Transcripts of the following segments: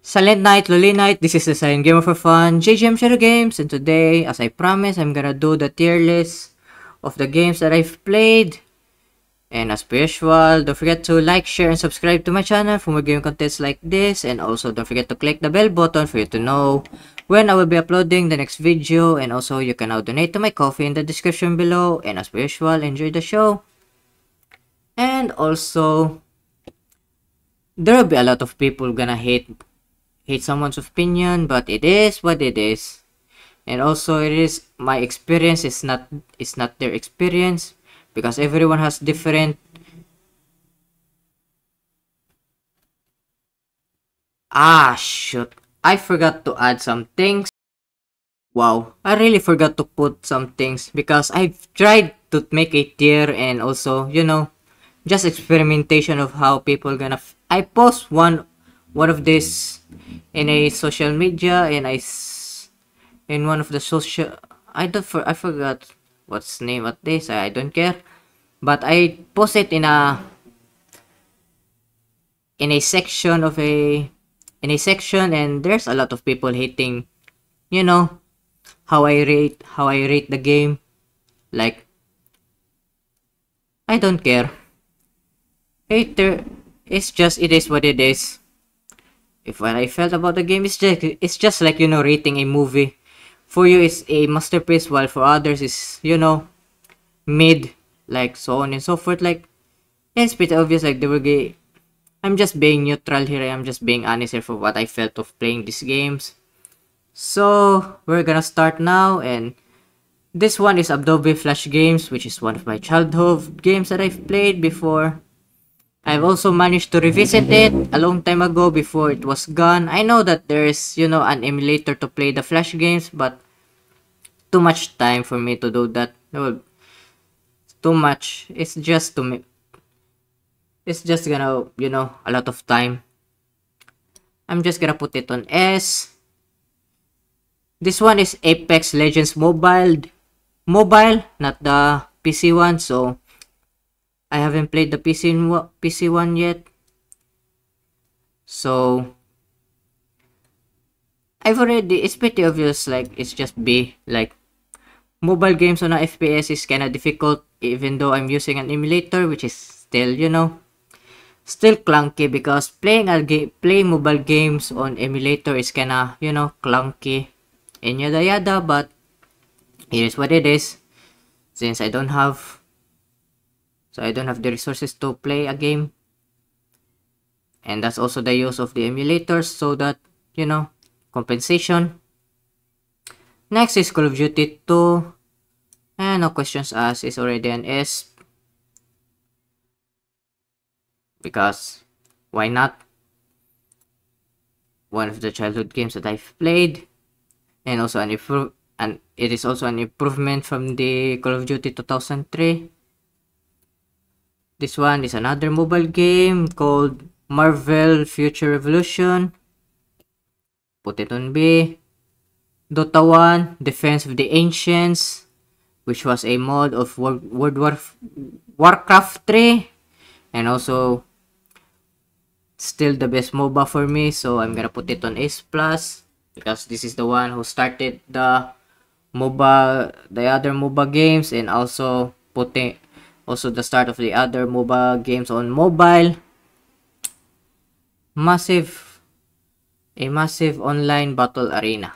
Silent Night, Loli Night, this is the Silent Gamer for Fun, JGM ShadowGames, and today, as I promised, I'm gonna do the tier list of the games that I've played. And as per usual, don't forget to like, share, and subscribe to my channel for more game contents like this. And also, don't forget to click the bell button for you to know when I will be uploading the next video. And also, you can now donate to my Ko-fi in the description below. And as per usual, enjoy the show. And also, there will be a lot of people gonna hate someone's opinion, but it is what it is. And also, it is my experience is not their experience, because everyone has different shoot, I forgot to add some things. Wow, I really forgot to put some things because I've tried to make a tier, and also, just experimentation of how people gonna I post one of this in a social media, and in one of the social, I forgot what's the name of this. I don't care, but I post it in a section of a section, and there's a lot of people hating, how I rate the game. Like, I don't care. Hater, it is what it is. If what I felt about the game is just like, rating a movie. For you, it's a masterpiece, while for others, is, mid, like, so on and so forth. Like, it's pretty obvious, like, they were gay. I'm just being neutral here. I'm just being honest here for what I felt of playing these games. So, we're gonna start now, and this one is Adobe Flash Games, which is one of my childhood games that I've played before. I've also managed to revisit it a long time ago before it was gone. I know that there's, an emulator to play the Flash games, but too much time for me to do that. No, too much. It's just gonna, a lot of time. I'm just gonna put it on S. This one is Apex Legends Mobile, not the PC one, so I haven't played the PC one yet. So it's pretty obvious, like, it's just B. Like, mobile games on a FPS is kinda difficult, even though I'm using an emulator, which is still, still clunky, because playing mobile games on emulator is kinda, clunky and yada yada, but it is what it is, since I don't have the resources to play a game. And that's also the use of the emulators, so that, compensation. Next is Call of Duty 2. And no questions asked, is already an S. Because, why not? One of the childhood games that I've played. And also it is also an improvement from the Call of Duty 2003. This one is another mobile game called Marvel Future Revolution. Put it on B. Dota 1, Defense of the Ancients, which was a mod of Warcraft 3. And also, still the best MOBA for me, so I'm gonna put it on S+, because this is the one who started the other MOBA games, and also the start of the other MOBA games on mobile. A massive online battle arena,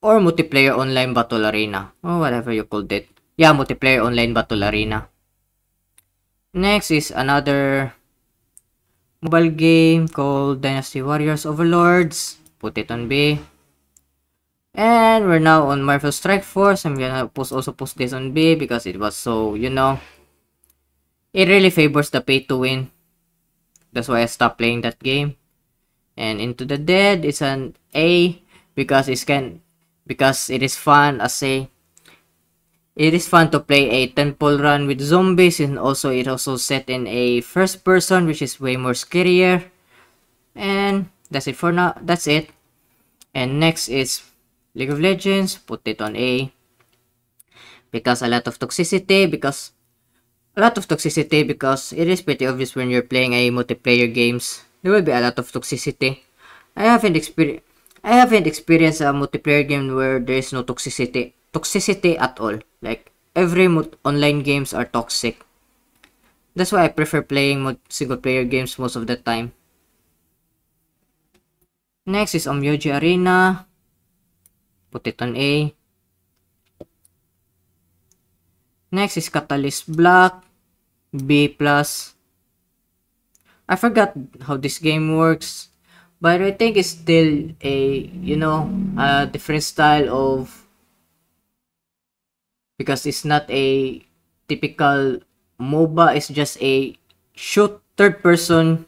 or multiplayer online battle arena, or whatever you called it. Yeah, multiplayer online battle arena. Next is another mobile game called Dynasty Warriors Overlords. Put it on B. And we're now on Marvel Strike Force. I'm gonna also post this on B, because it was so, it really favors the pay to win. That's why I stopped playing that game. And Into the Dead is an A, because it is fun it is fun to play a temple run with zombies, and also it also set in a first person, which is way more scarier. And that's it for now. That's it. And next is League of Legends. Put it on A, because a lot of toxicity, because a lot of toxicity because it is pretty obvious when you're playing a multiplayer games. There will be a lot of toxicity. I haven't experienced I haven't experienced a multiplayer game where there is no toxicity at all. Like every online games are toxic. That's why I prefer playing single player games most of the time. Next is Omyoji Arena. Put it on A. Next is Catalyst Black. B+. I forgot how this game works. But I think it's still a, a different style of... Because it's not a typical MOBA. It's just a third-person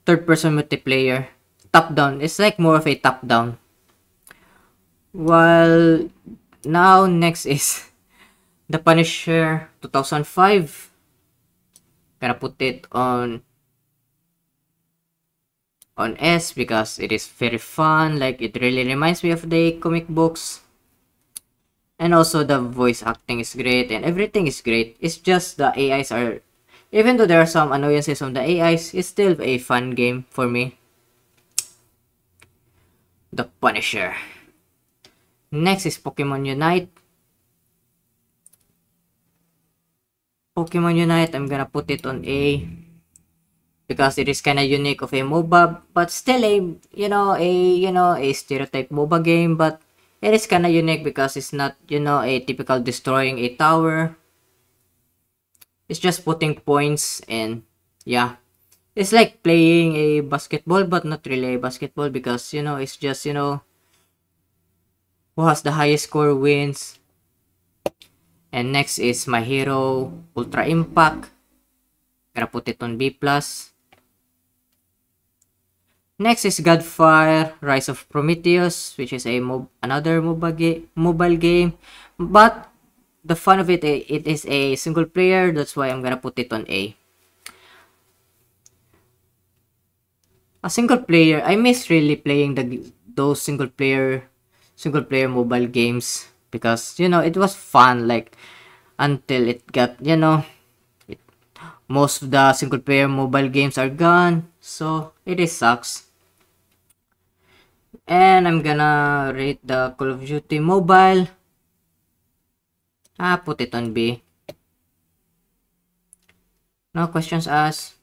multiplayer. Top-down. It's like more of a top-down. While now next is The Punisher 2005. Gonna put it on S because it is very fun. Like it really reminds me of the comic books. And also the voice acting is great and everything is great. It's just the AIs are, even though there are some annoyances on the AIs, it's still a fun game for me. The Punisher. Next is Pokemon Unite. Pokemon Unite, I'm gonna put it on A because it is kind of unique of a MOBA, but still a stereotype MOBA game, but it is kind of unique because it's not, a typical destroying a tower. It's just putting points and yeah. It's like playing a basketball, but not really a basketball because, it's just, who has the highest score wins. And next is My Hero Ultra Impact. Gonna put it on B+. Next is Godfire Rise of Prometheus, which is a another mobile game. But the fun of it is a single player. That's why I'm gonna put it on A. A single player. I miss really playing those single player mobile games because it was fun. Like until it got most of the single player mobile games are gone, so it is sucks. And I'm gonna rate the Call of Duty Mobile. Put it on B. No questions asked.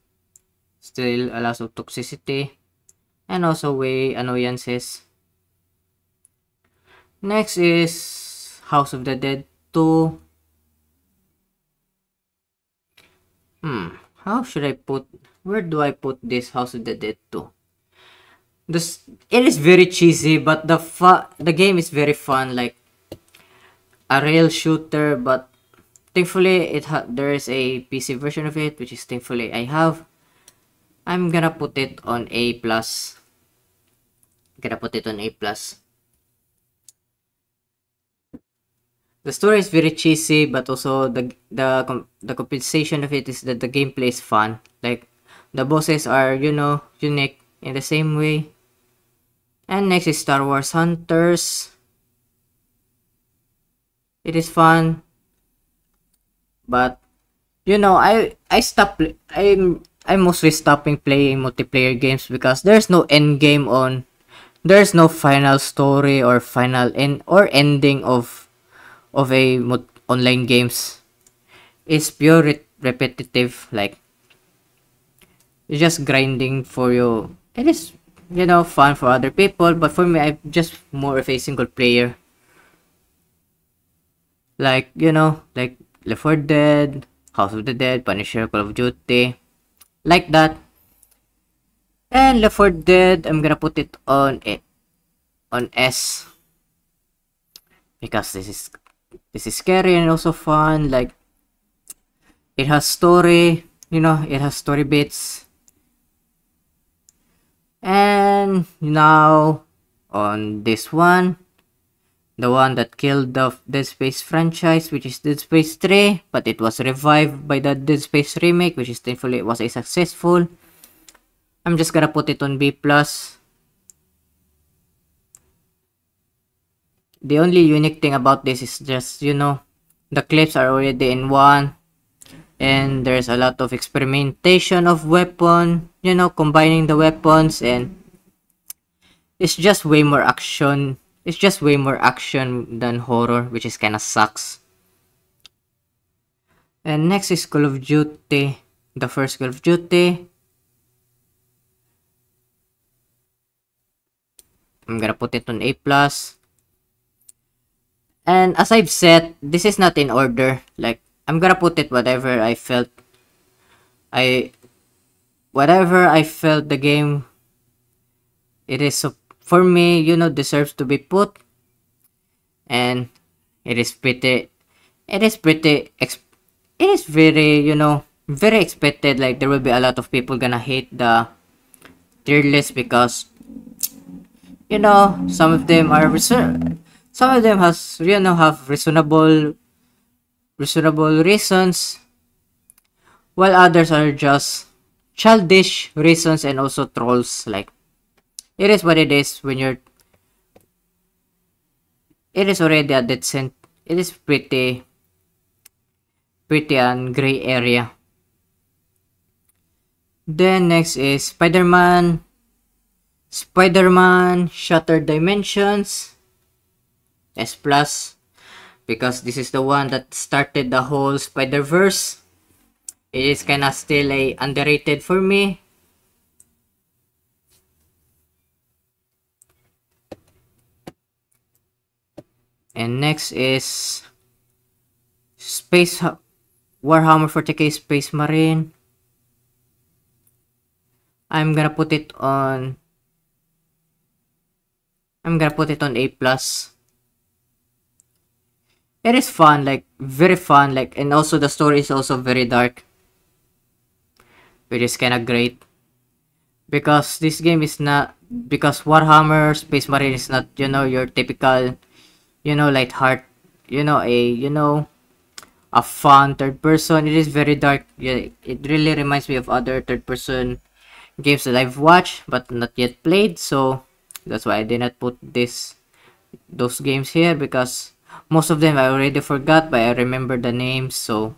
Still a lot of toxicity. And also way annoyances. Next is House of the Dead 2. Where do I put this House of the Dead 2? It is very cheesy, but the game is very fun, like a real shooter. But thankfully, there is a PC version of it, which is thankfully I have. I'm gonna put it on A+. The story is very cheesy, but also the compensation of it is that the gameplay is fun. Like the bosses are unique in the same way. And next is Star Wars Hunters. It is fun, but I'm mostly stopping playing multiplayer games because there's no end game there's no final story or ending of online games. It's pure repetitive, like you're just grinding for you. It is fun for other people, but for me, I'm just more of a single player. Like like Left 4 Dead, House of the Dead, Punisher, Call of Duty, like that. And Left 4 Dead, I'm gonna put it on S because this is scary and also fun. Like it has story, it has story bits. And now on this one, the one that killed the Dead Space franchise, which is Dead Space 3, but it was revived by the Dead Space remake, which is thankfully it was a successful. I'm just gonna put it on B+. The only unique thing about this is just, the clips are already in one. and there's a lot of experimentation of weapon, you know, combining the weapons, and it's just way more action. It's just way more action than horror, which is kind of sucks. And next is Call of Duty, the first Call of Duty. I'm gonna put it on A+. And as I've said, this is not in order. Like, I'm gonna put it whatever I felt. Whatever I felt the game, it is, for me, you know, deserves to be put. And it is pretty, it is pretty, it is very, you know, very expected. Like, there will be a lot of people gonna hate the tier list because, you know, some of them are some of them has, you know, have reasonable reasons, while others are just childish reasons and also trolls. Like, it is what it is when you're, it is already a decent, it is pretty and gray area. Then next is Spider-Man Shattered Dimensions S+, because this is the one that started the whole Spider-Verse. It is kinda still a underrated for me. And next is Warhammer 40k Space Marine. I'm gonna put it on A+. It is fun, like very fun, like, and also the story is also very dark, which is kind of great because this game is not, because Warhammer Space Marine is not, you know, your typical, you know, light heart, you know, a fun third person. It is very dark. Yeah, it really reminds me of other third person games that I've watched but not yet played, so that's why I did not put those games here, because most of them I already forgot, but I remember the names, so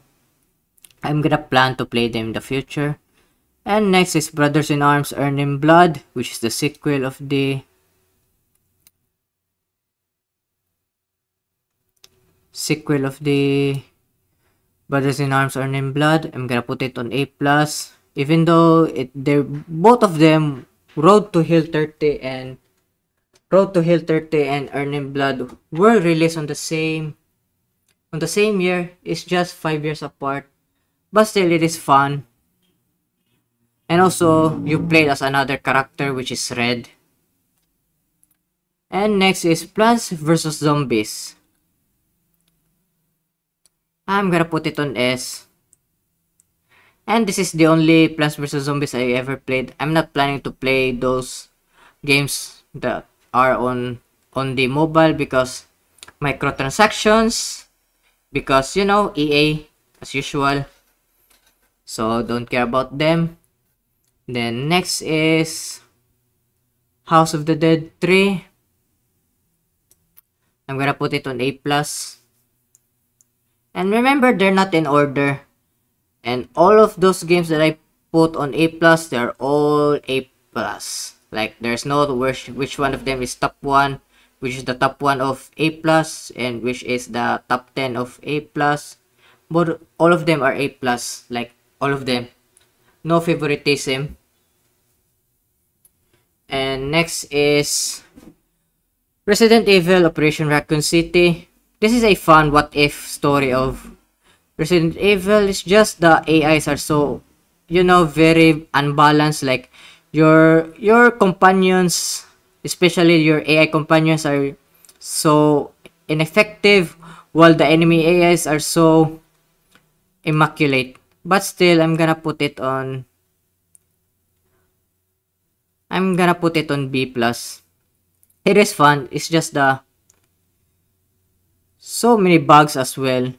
I'm gonna plan to play them in the future. And next is Brothers in Arms Earn in Blood, which is the sequel of the Brothers in Arms Earn in Blood. I'm gonna put it on A+, even though they're both of them, Road to Hill 30 and Earn in Blood were released on the same year. It's just 5 years apart, but still it is fun. And also you played as another character, which is Red. And next is Plants vs Zombies. I'm gonna put it on S. And this is the only Plants vs Zombies I ever played. I'm not planning to play those games that are on the mobile because microtransactions, because, you know, EA as usual, so don't care about them. Then next is House of the Dead 3. I'm gonna put it on A+. And remember, they're not in order. And all of those games that I put on A+, they're all A+. Like, there's no which one of them is top 1, which is the top 1 of A+, and which is the top 10 of A+. But all of them are A+. Like, all of them. No favoritism. And next is Resident Evil Operation Raccoon City. This is a fun what-if story of Resident Evil. It's just the AIs are so, you know, very unbalanced. Like, your companions, especially your AI companions, are so ineffective, while the enemy AIs are so immaculate. But still, I'm gonna put it on B+. It is fun. It's just the so many bugs as well.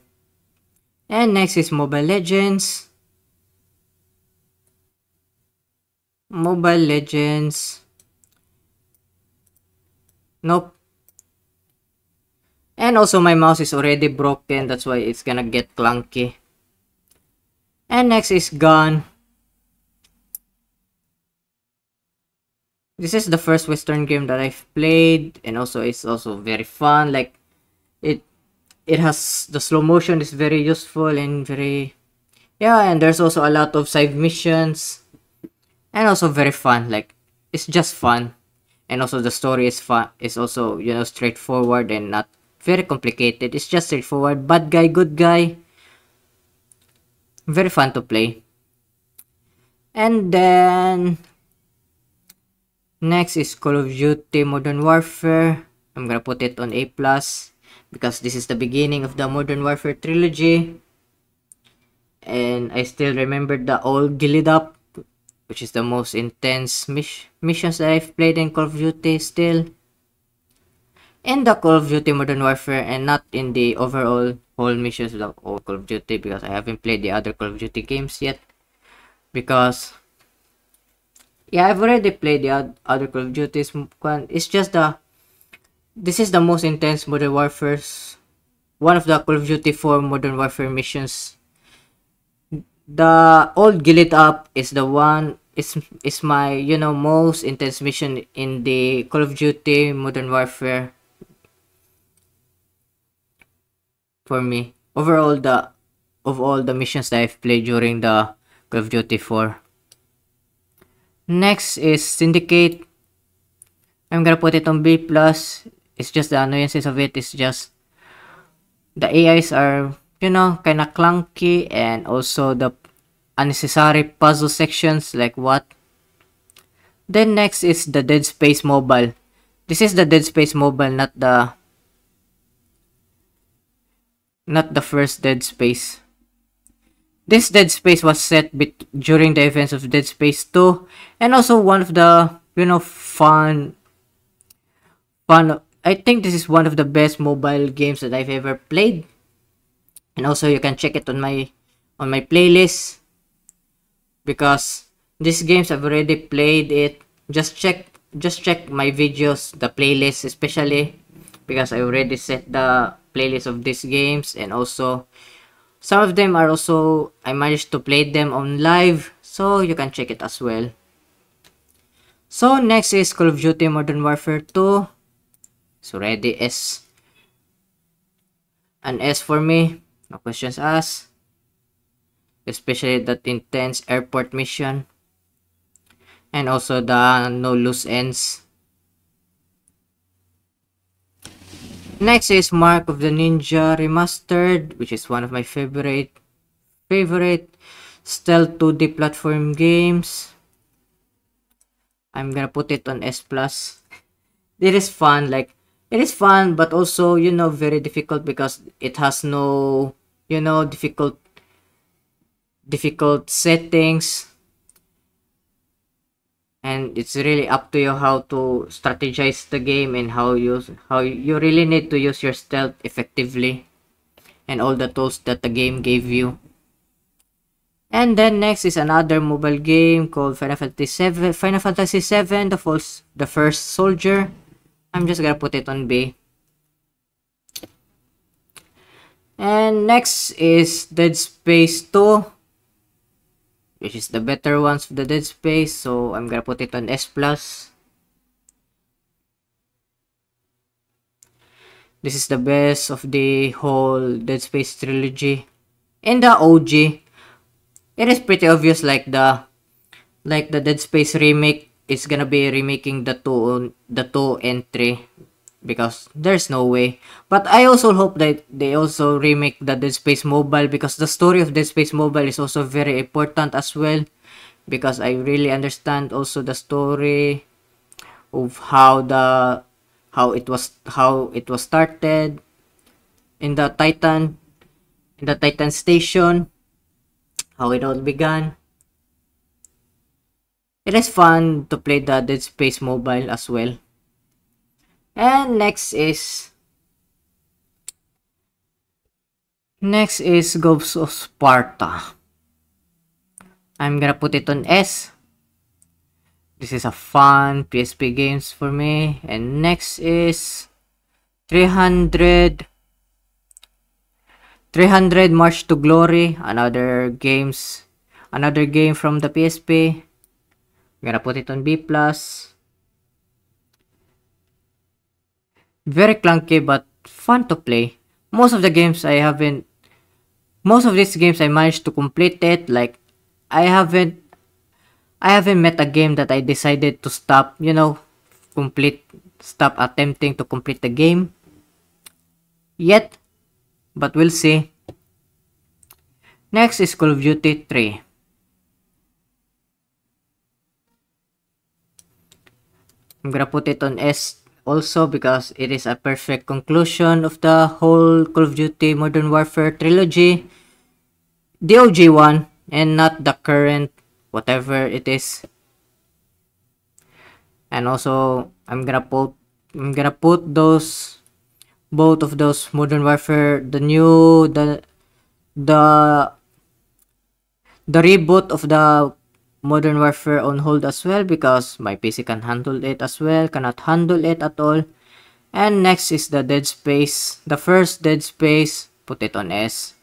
And next is Mobile Legends. Nope. And also my mouse is already broken, that's why it's gonna get clunky. And next is Gone. This is the first Western game that I've played, and also it's also very fun. Like it it has the slow motion is very useful and very, yeah, and there's also a lot of side missions and also very fun. Like it's just fun. And also the story is fun. It's also, you know, straightforward and not very complicated. It's just straightforward. Bad guy, good guy. Very fun to play. And then next is Call of Duty Modern Warfare. I'm gonna put it on A+, because this is the beginning of the Modern Warfare trilogy. And I still remember the old Gillied Up, which is the most intense missions that I've played in Call of Duty still. In the Call of Duty Modern Warfare, and not in the overall whole missions of the old Call of Duty, because I haven't played the other Call of Duty games yet. Because, yeah, I've already played the other Call of Duties. It's just this is the most intense Modern Warfare. One of the Call of Duty 4 Modern Warfare missions. The old Gillied Up is the one, is my, you know, most intense mission in the Call of Duty Modern Warfare. For me, overall, of all the missions that I've played during the Call of Duty 4. Next is Syndicate. I'm gonna put it on B+. It's just the annoyances of it. It's just the AIs are, you know, kind of clunky, and also the unnecessary puzzle sections, like what. Then next is the Dead Space Mobile. This is the Dead Space Mobile, not the first Dead Space. This Dead Space was set during the events of Dead Space 2, and also one of the, you know, fun. I think this is one of the best mobile games that I've ever played, and also you can check it on my playlist, because these games I've already played it. Just check my videos, the playlist especially, because I already set the playlist of these games, and also some of them are also, I managed to play them on live, so you can check it as well. So next is Call of Duty Modern Warfare 2. It's already an S for me, no questions asked. Especially that intense airport mission, and also the no loose ends. Next is Mark of the Ninja Remastered, which is one of my favorite stealth 2D platform games. I'm gonna put it on S+. It is fun, like it is fun, but also, you know, very difficult, because it has no, you know, difficult settings, and it's really up to you how to strategize the game, and how you really need to use your stealth effectively, and all the tools that the game gave you. And then next is another mobile game called Final Fantasy VII, the First Soldier. I'm just gonna put it on B. And next is Dead Space 2, which is the better ones of the Dead Space, so I'm gonna put it on S+. This is the best of the whole Dead Space trilogy. In the OG, it is pretty obvious, like the Dead Space remake is gonna be remaking the 2 and 3, because there's no way. But I also hope that they also remake the Dead Space Mobile, because the story of Dead Space Mobile is also very important as well, because I really understand also the story of how it was started in the Titan station, how it all began. It is fun to play the Dead Space Mobile as well. And next is Ghosts of Sparta. I'm gonna put it on S. This is a fun PSP games for me. And next is 300 300 March to Glory, another game from the PSP. I'm gonna put it on B+. Very clunky but fun to play. Most of these games I managed to complete it. Like, I haven't met a game that I decided to stop, stop attempting to complete the game yet, but we'll see. Next is Call of Duty 3. I'm gonna put it on S also because it is a perfect conclusion of the whole Call of Duty Modern Warfare trilogy. The OG one, and not the current, whatever it is. And also, I'm gonna put those, both of those Modern Warfare, the reboot of the Modern Warfare on hold as well because my PC cannot handle it at all. And next is the Dead Space. The first Dead Space, put it on S.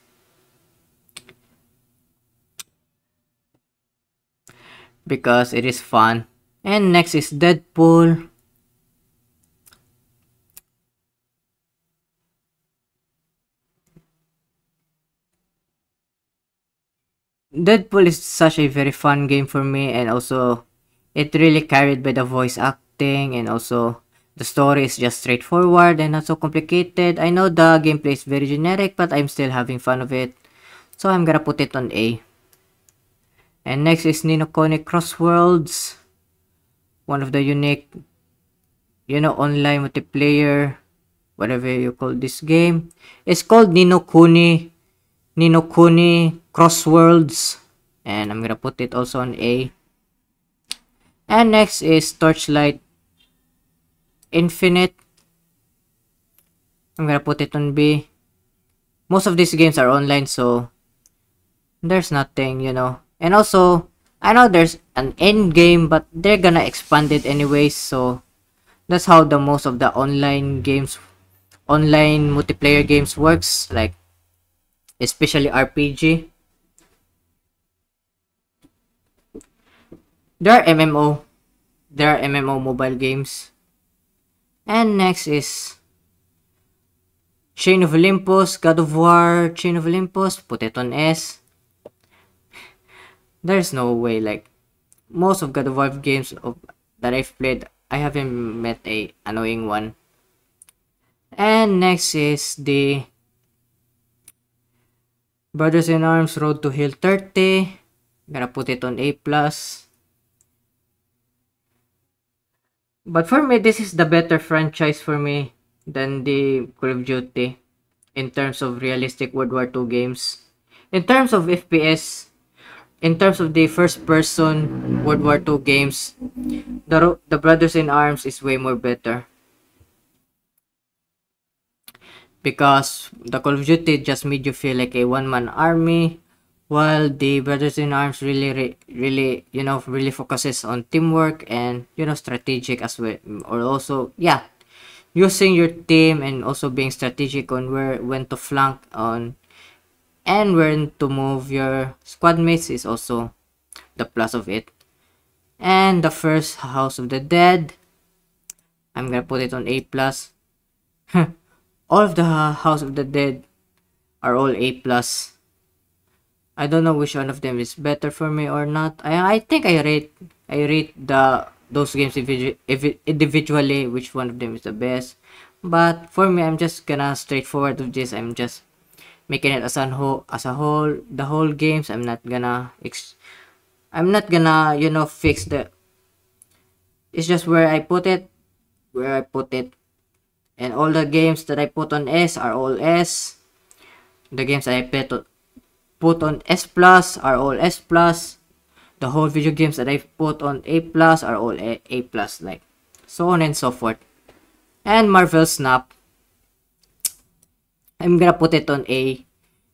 Because it is fun. And next is Deadpool. Deadpool is such a very fun game for me, and also it really carried by the voice acting, and also the story is just straightforward and not so complicated. I know the gameplay is very generic, but I'm still having fun of it. So I'm gonna put it on A. And next is Ni no Kuni Crossworlds. One of the unique, online multiplayer, whatever you call this game. It's called Ni no Kuni Crossworlds. And I'm gonna put it also on A. And next is Torchlight Infinite. I'm gonna put it on B. Most of these games are online, so there's nothing, And also, I know there's an end game, but they're gonna expand it anyways, so that's how the most of the online multiplayer games works, like especially RPG. There are MMO mobile games. And next is Chain of Olympus, God of War, Chain of Olympus, put it on S. There's no way, like, most of God of War games that I've played, I haven't met a annoying one. And next is the Brothers in Arms Road to Hill 30. I'm gonna put it on A+. But for me, this is the better franchise for me than the Call of Duty in terms of realistic World War II games. In terms of FPS, in terms of the first-person World War II games, the Brothers in Arms is way more better. Because the Call of Duty just made you feel like a one-man army, while the Brothers in Arms really focuses on teamwork and, strategic as well. Or also, using your team and also being strategic on when to flank on and when to move your squad mates is also the plus of it. And the first House of the Dead, I'm gonna put it on A+. All of the House of the Dead are all A+. I don't know which one of them is better for me or not. I think I rate those games individually which one of them is the best. But for me, I'm just gonna straightforward with this. I'm just making it as a whole, the whole games. I'm not gonna fix the. It's just where I put it, and all the games that I put on S are all S. The games I put on S+ are all S+. The whole video games that I put on A+ are all A+, like so on and so forth. And Marvel Snap, I'm gonna put it on A+,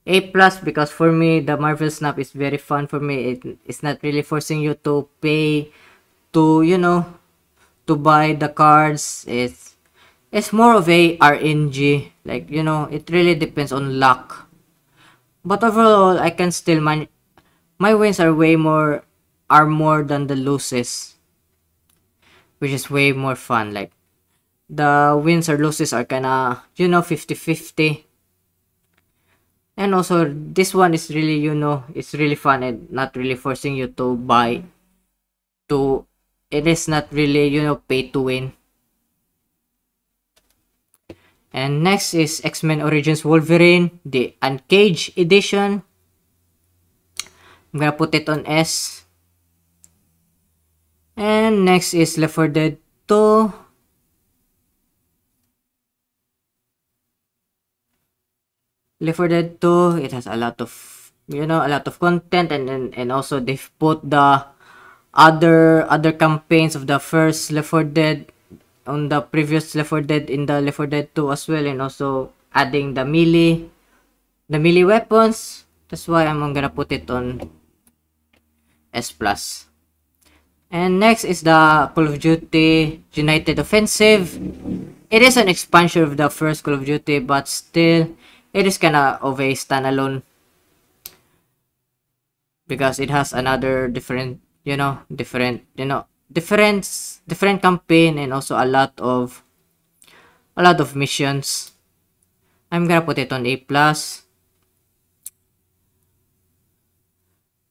because for me the Marvel Snap is very fun for me. It's not really forcing you to pay to to buy the cards. It's more of a RNG, like it really depends on luck. But overall, I can still my wins are more than the losses, which is way more fun. Like the wins or losses are kinda 50-50. And also this one is really it's really fun and not really forcing you to buy to it is not really pay to win. And next is X-Men Origins Wolverine, the Uncaged edition. I'm gonna put it on S. And next is Left 4 Dead 2. Left 4 Dead 2, it has a lot of content, and also they've put the other campaigns of the first Left 4 Dead on the previous Left 4 Dead in the Left 4 Dead 2 as well, and also adding the melee weapons. That's why I'm gonna put it on S+. And next is the Call of Duty United Offensive. It is an expansion of the first Call of Duty, but still it is kinda of a standalone because it has another different campaign, and also a lot of missions. I'm gonna put it on A+.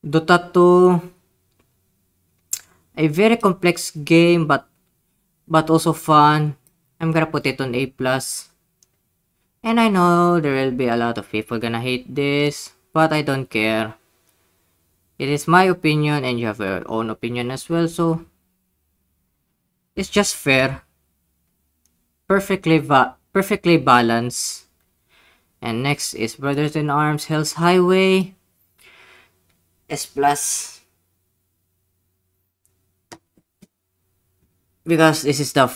Dota 2, a very complex game, but also fun. I'm gonna put it on A+. And I know there will be a lot of people gonna hate this, but I don't care. It is my opinion, and you have your own opinion as well, so it's just fair. Perfectly balanced. And next is Brothers in Arms Hell's Highway, S+. Because this is the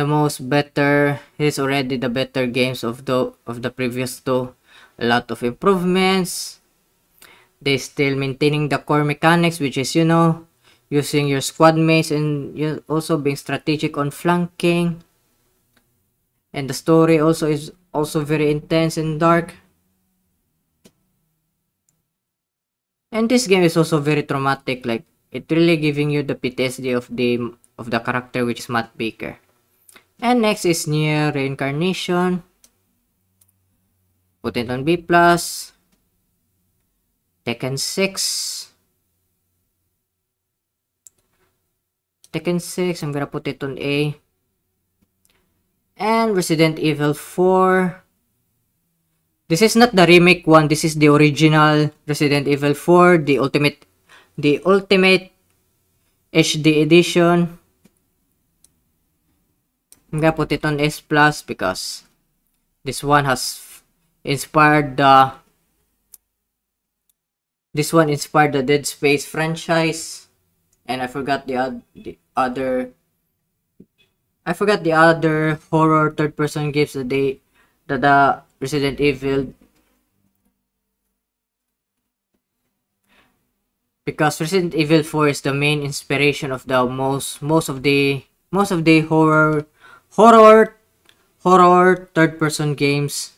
most better. It is already the better games of the previous two. A lot of improvements. They still maintaining the core mechanics, which is using your squad mates, and you also being strategic on flanking. And the story also is also very intense and dark. And this game is also very traumatic. Like it really giving you the PTSD of the character, which is Matt Baker. And next is Nier Reincarnation. Put it on B+. Tekken 6. I'm gonna put it on A. And Resident Evil 4. This is not the remake one. This is the original Resident Evil 4, the ultimate HD edition. I'm gonna put it on S+ because this one has inspired the Dead Space franchise, and I forgot the other horror third-person games that the Resident Evil, because Resident Evil 4 is the main inspiration of the most of the horror third-person games.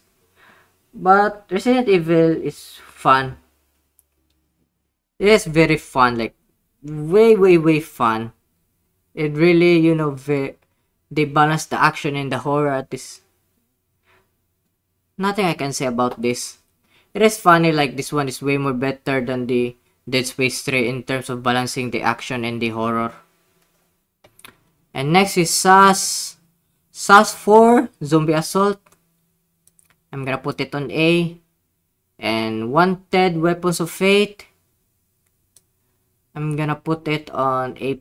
But Resident Evil is fun. It is very fun, like way fun. It really, they balance the action and the horror at this. Nothing I can say about this. It is funny, like this one is way more better than the Dead Space 3 in terms of balancing the action and the horror. And next is SAS 4 Zombie Assault. I'm gonna put it on A. And Wanted Weapons of Fate, I'm gonna put it on A+.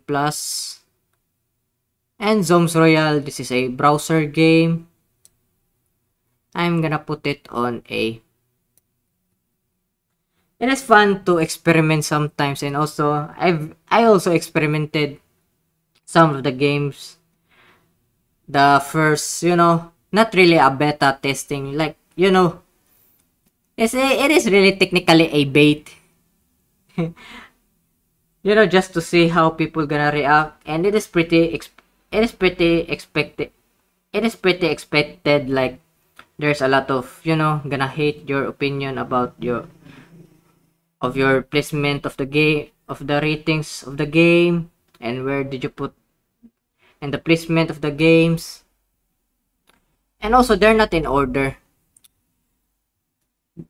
And Zombs Royale, this is a browser game. I'm gonna put it on A. It is fun to experiment sometimes, and also I also experimented some of the games. The first, not really a beta testing, like it is really technically a bait. Just to see how people gonna react, and it is pretty expected. Like there's a lot of, gonna hate your opinion about your placement of the game, of the ratings of the game, and where did you put, and the placement of the games. And also, they're not in order.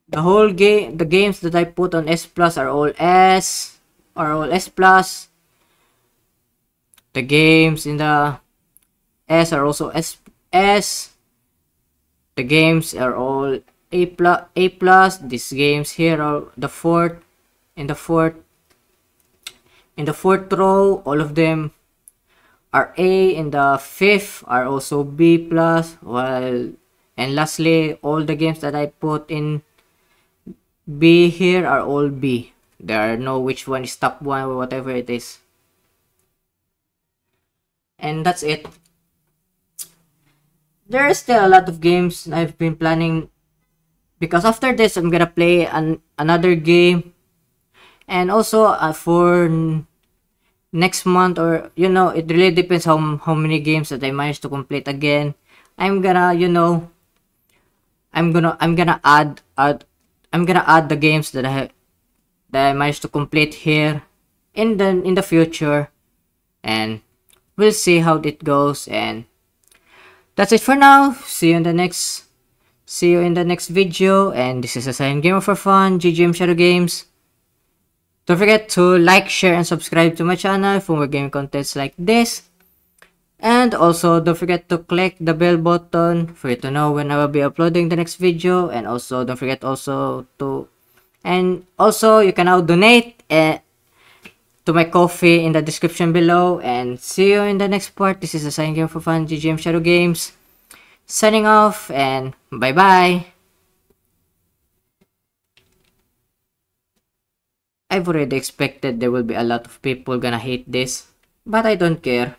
The whole game, the games that I put on S plus are all S plus. The games in the S are also S. The games are all A plus. These games here are the fourth, in the fourth, row. All of them are A. In the fifth are also B plus. While, and lastly, all the games that I put in B here are all B. There are no which one is top one or whatever it is. And that's it. There are still a lot of games I've been planning, because after this I'm gonna play another game. And also for next month, or it really depends how many games that I manage to complete again. I'm gonna add the games that I managed to complete here in the future, and we'll see how it goes. And that's it for now. See you in the next video. And this is a Silent Gamer for Fun, JGM ShadowGames. Don't forget to like, share, and subscribe to my channel for more gaming contents like this. And also, don't forget to click the bell button for you to know when I will be uploading the next video. And also, don't forget you can now donate to my Ko-fi in the description below. And see you in the next part. This is a Silent Gamer for Fun, JGM ShadowGames, signing off, and bye bye. I've already expected there will be a lot of people gonna hate this, but I don't care.